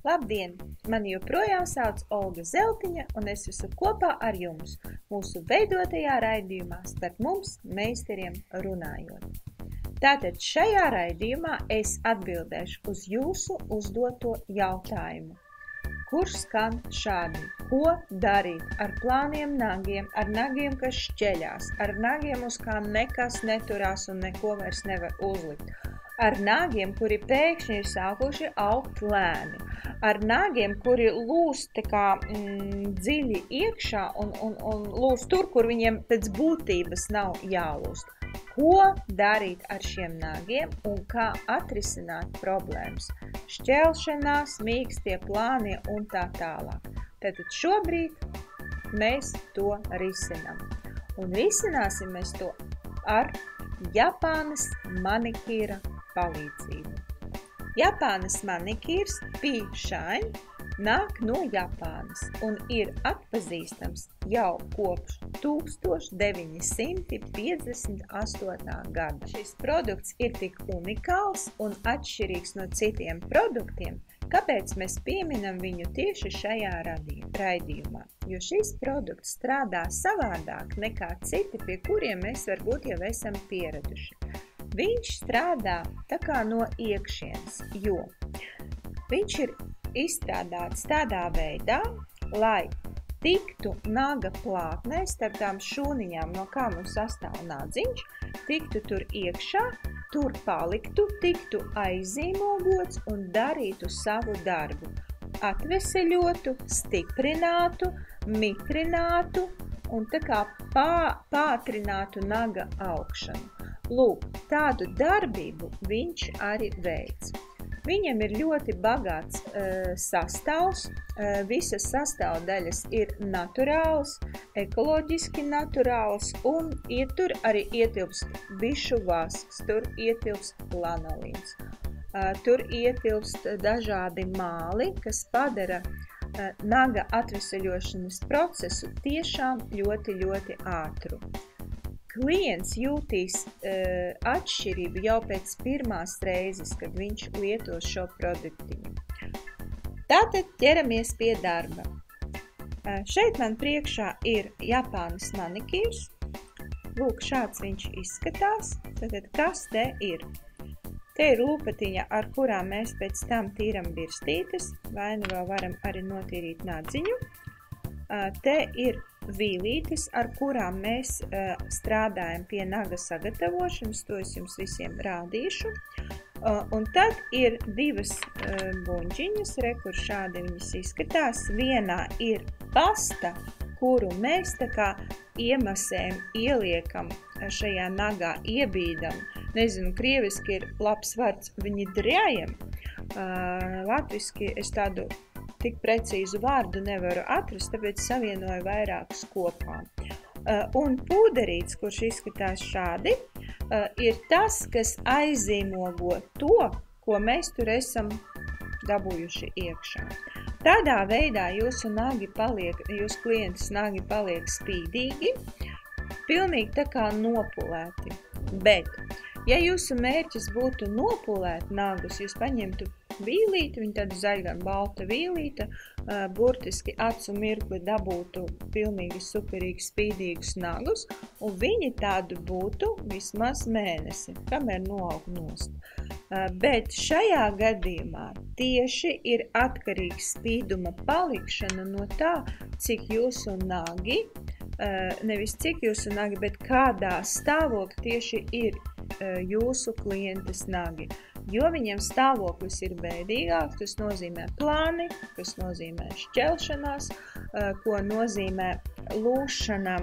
Labdien! Mani joprojām sauc Olga Zeltiņa, un es esmu kopā ar jums mūsu veidotajā raidījumā Starp mums meistariem runājot. Tātad šajā raidījumā es atbildēšu uz jūsu uzdoto jautājumu, kurš skan šādi: ko darīt ar plāniem nagiem, ar nagiem, kas šķeļās, ar nagiem, uz kā nekas neturās un neko vairs nevar uzlikt, ar nagiem, kuri pēkšņi ir sākuši augt lēni, ar nagiem, kuri lūst tā kā dziļi iekšā un lūst tur, kur viņiem pēc būtības nav jālūst. Ko darīt ar šiem nagiem un kā atrisināt problēmas? Šķelšanās, mīkstie plānie un tā tālāk. Tātad šobrīd mēs to risinām. Un risināsim mēs to ar Japānas manikīra palīdzību. Japānas manikīrs Pea Shine nāk no Japānas un ir atpazīstams jau kopš 1958. gada. Šis produkts ir tik unikāls un atšķirīgs no citiem produktiem, kāpēc mēs pieminam viņu tieši šajā raidījumā, jo šis produkts strādā savādāk nekā citi, pie kuriem mēs varbūt jau esam pieraduši. Viņš strādā tā kā no iekšienes, jo viņš ir izstrādāts tādā veidā, lai tiktu naga plātnē starp tām šūniņām, no kā mums sastāv nadziņš, tiktu tur iekšā, tur paliktu, tiktu aizīmogots un darītu savu darbu. Atveseļotu, stiprinātu, mitrinātu un tā kā pātrinātu naga augšanu. Lūk, tādu darbību viņš arī veic. Viņam ir ļoti bagāts sastāvs, visas sastāvdaļas ir naturāls, ekoloģiski naturāls un tur arī ietilpst bišu vasks, tur ietilpst lanolīns. Tur ietilpst dažādi māli, kas padara naga atveseļošanas procesu tiešām ļoti, ļoti ātru. Klients jūtīs atšķirību jau pēc pirmās reizes, kad viņš lietos šo produktiņu. Tātad ķeramies pie darba. Šeit man priekšā ir Japānas manikīrs. Lūk, šāds viņš izskatās. Tātad, kas te ir? Te ir lupatiņa, ar kurām mēs pēc tam tīram birstītes, vai nu vēl varam arī notīrīt nadziņu. Te ir vīlītes, ar kurām mēs strādājam pie naga sagatavošanas, to es jums visiem rādīšu. Un tad ir divas buņģiņas, kur šādi viņas izskatās. Vienā ir pasta, kuru mēs tā kā iemasējam, ieliekam šajā nagā, iebīdam. Nezinu, krieviski ir labs vārds, viņi drējam. Latviski es tādu tik precīzu vārdu nevaru atrast, tāpēc savienoju vairākus kopā. Un pūderīts, kurš izskatās šādi, ir tas, kas aizīmogo to, ko mēs tur esam dabūjuši iekšā. Tādā veidā jūsu klientas nagi paliek spīdīgi, pilnīgi tā kā nopulēti. Bet, ja jūsu mērķis būtu nopulēt nagus, jūs paņemtu vīlīti, viņa tāda zaļgan balta vīlīta, burtiski acu mirkli dabūtu pilnīgi superīgi spīdīgus nagus, un viņi tādu būtu vismaz mēnesi, kamēr noaug nost. Bet šajā gadījumā tieši ir atkarīgs spīduma palikšana no tā, cik jūsu nagi, nevis cik jūsu nagi, bet kādā stāvokļā tieši ir jūsu klientes nagi. Jo viņiem stāvoklis ir bēdīgāks, tas nozīmē plāni, kas nozīmē šķelšanās, ko nozīmē lūšana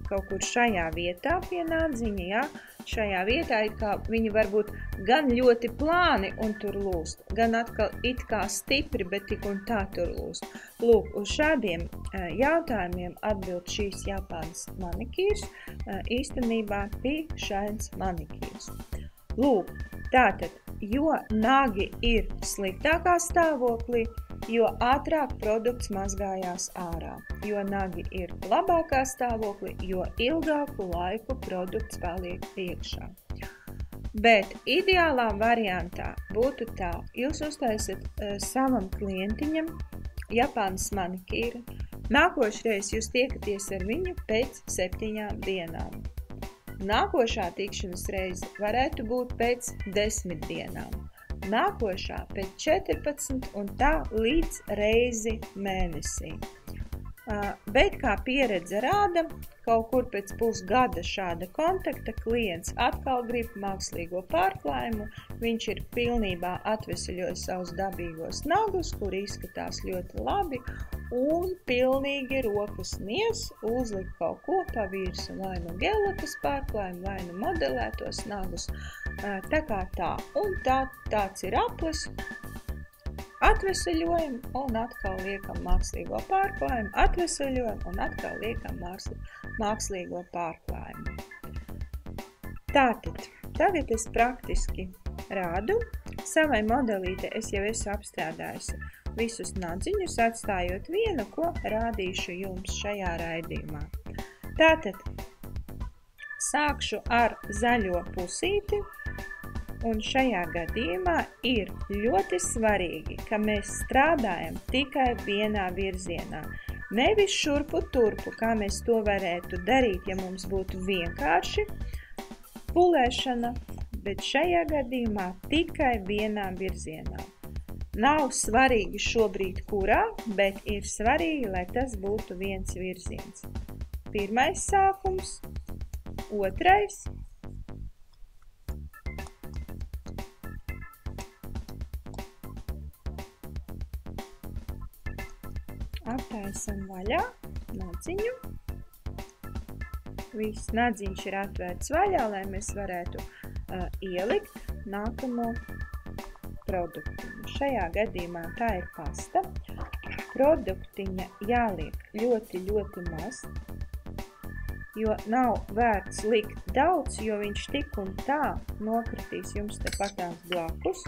kaut kur šajā vietā pie nadziņa, ja? Šajā vietā viņi var būt gan ļoti plāni un tur lūst, gan atkal it kā stipri, bet tik un tā tur lūst. Lūk, uz šādiem jautājumiem atbild šīs Japānas manikīrs, īstenībā Pea Shine manikīrs. Lūk, tātad, jo nagi ir sliktākā stāvoklī, jo ātrāk produkts mazgājās ārā. Jo nagi ir labākā stāvoklī, jo ilgāku laiku produkts paliek iekšā. Bet ideālā variantā būtu tā, jūs uztaisat savam klientiņam Japānas manikīru. Nākošreiz jūs tiekaties ar viņu pēc 7 dienām. Nākošā tikšanas reize varētu būt pēc 10 dienām. Nākošā pēc 14 un tā līdz reizi mēnesī. Bet kā pieredze rāda, kaut kur pēc pusgada šāda kontakta klients atkal grib mākslīgo pārklājumu, viņš ir pilnībā atveseļojis savus dabīgos nagus, kur izskatās ļoti labi, un pilnīgi rokas mies uzlikt kaut ko pa virsu, vai nu gelakas pārklājumu, vai nu modelētos nagus, tā kā tā. Un tāds ir aplis. Atveseļojam un atkal liekam mākslīgo pārklājumu, atveseļojam un atkal liekam mākslīgo pārklājumu. Tātad, tagad es praktiski rādu. Savai modelītei es jau esmu apstrādājusi visus nadziņus, atstājot vienu, ko rādīšu jums šajā raidījumā. Tātad, sākšu ar zaļo pusīti. Un šajā gadījumā ir ļoti svarīgi, ka mēs strādājam tikai vienā virzienā. Nevis šurpu turpu, kā mēs to varētu darīt, ja mums būtu vienkārši pulēšana, bet šajā gadījumā tikai vienā virzienā. Nav svarīgi šobrīd kurā, bet ir svarīgi, lai tas būtu viens virziens. Pirmais sākums, otrais. Attaisam vaļā nadziņu. Viss nadziņš ir atvērts vaļā, lai mēs varētu ielikt nākamo produktiņu. Šajā gadījumā tā ir pasta. Produktiņa jāliek ļoti, ļoti maz, jo nav vērts likt daudz, jo viņš tik un tā nokritīs jums tepatās blakus.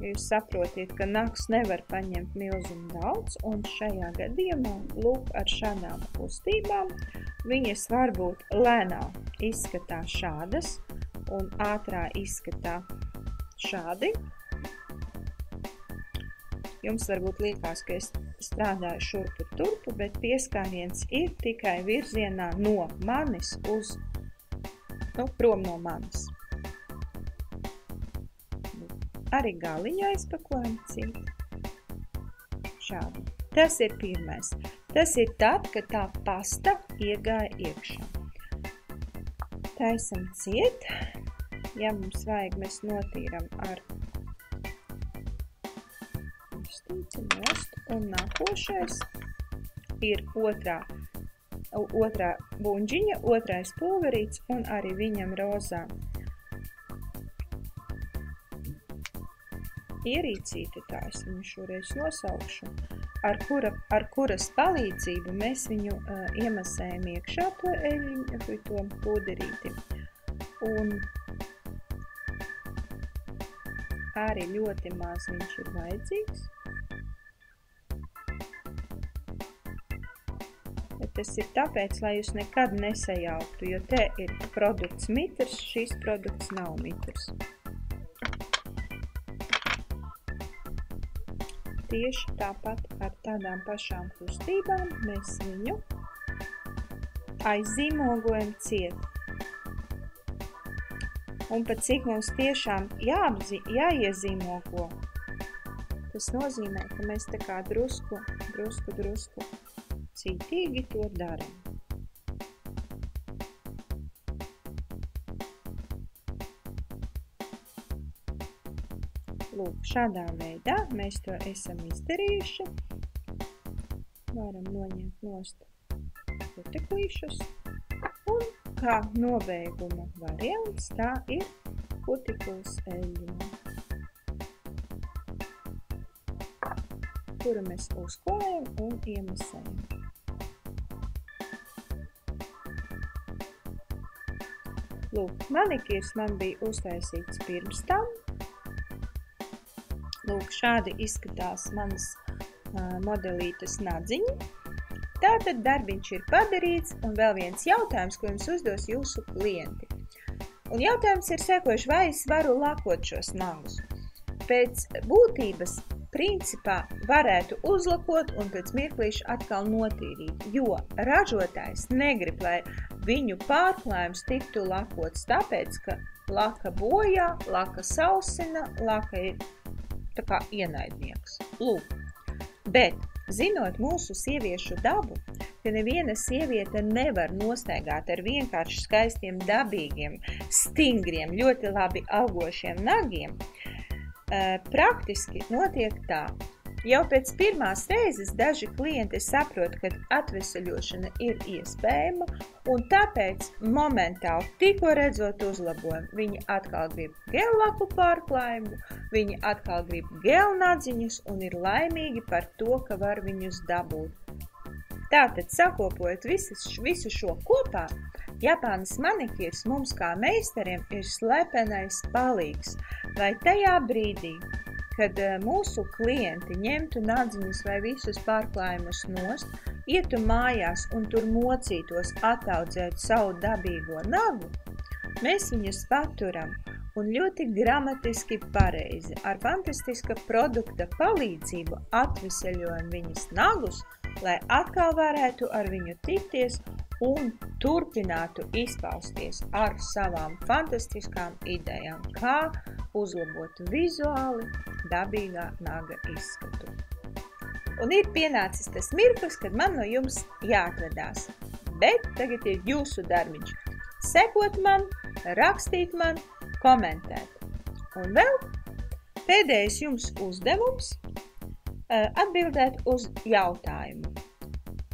Jūs saprotiet, ka nags nevar paņemt milzumu daudz, un šajā gadījumā, lūk, ar šādām kustībām, viņas varbūt lēnā izskatā šādas, un ātrā izskatā šādi. Jums varbūt liekas, ka es strādāju šurpu turpu, bet pieskāriens ir tikai virzienā no manis uz, prom no manis. Arī galiņu aizpakojam ciet. Šādi. Tas ir pirmais. Tas ir tad, kad tā pasta iegāja iekšā. Taisam ciet. Ja mums vajag, mēs notīram ar stīci nost. Un nākošais ir otrā buņģiņa, otrais pulverīts un arī viņam rozā. Ierīcīti, tā es viņu šoreiz nosaukšu, ar kuras palīdzību mēs viņu iemasējam iekšā to eļļiņu, to puderīti. Un arī ļoti maz viņš ir vajadzīgs. Bet tas ir tāpēc, lai jūs nekad nesajauktu, jo te ir produkts mitrs, šis produkts nav mitrs. Tieši tāpat ar tādām pašām kustībām mēs viņu aizzīmogojam ciet. Un pat cik mums tiešām jāiezīmogo, tas nozīmē, ka mēs tā kā drusku cītīgi to daram. Lūk, šādā veidā mēs to esam izdarījuši. Varam noņemt nost puteklīšus. Un kā nobeiguma variants, tā ir puteklis eļļiņa, kuru mēs uzklājam un iemasējam. Lūk, manikīrs man bija uztaisīts pirms tam. Lūk, šādi izskatās manas modelītes nadziņi. Tātad darbiņš ir padarīts, un vēl viens jautājums, ko jums uzdos jūsu klienti. Un jautājums ir sekojuši, vai es varu lakot šos nagus. Pēc būtības principā varētu uzlakot un pēc mirklīša atkal notīrīt, jo ražotājs negrib, lai viņu pārklājums tiktu lakots, tāpēc, ka laka bojā, laka sausina, laka ir tā kā ienaidnieks. Lūk, bet zinot mūsu sieviešu dabu, ka neviena sieviete nevar nostaigāt ar vienkārši skaistiem, dabīgiem, stingriem, ļoti labi augošiem nagiem, praktiski notiek tā. Jau pēc pirmās reizes daži klienti saprot, ka atveseļošana ir iespējama, un tāpēc momentāli tikko redzot uzlabojumu, viņi atkal grib gellaku pārklājumu, viņi atkal grib gelnadziņus un ir laimīgi par to, ka var viņus dabūt. Tātad, sakopojot visu šo kopā, Japānas manikīrs mums kā meistariem ir slepenais palīgs, lai tajā brīdī, kad mūsu klienti ņemtu nadziņus vai visus pārklājumus nost, ietu mājās un tur mocītos ataudzēt savu dabīgo nagu, mēs viņus paturam un ļoti gramatiski pareizi ar fantastiska produkta palīdzību atveseļojam viņas nagus, lai atkal varētu ar viņu tikties un turpinātu izpausties ar savām fantastiskām idejām, kā uzlabot vizuāli dabīgā naga izskatu. Un ir pienācis tas mirklis, kad man no jums jāatvedās, bet tagad ir jūsu darbiņš. Sekot man, rakstīt man, komentēt. Un vēl pēdējais jums uzdevums atbildēt uz jautājumu.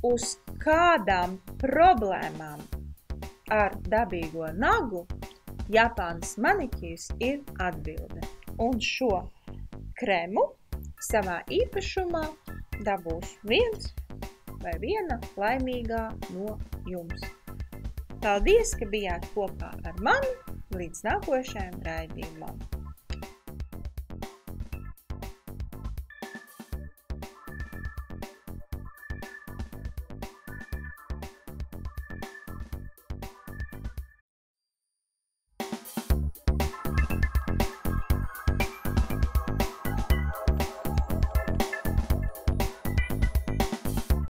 Uz kādām problēmām ar dabīgo nagu Japānas manikīrs ir atbilde. Un šo kremu savā īpašumā dabūs viens vai viena laimīgā no jums. Paldies, ka bijāt kopā ar mani līdz nākošajam raidījumam.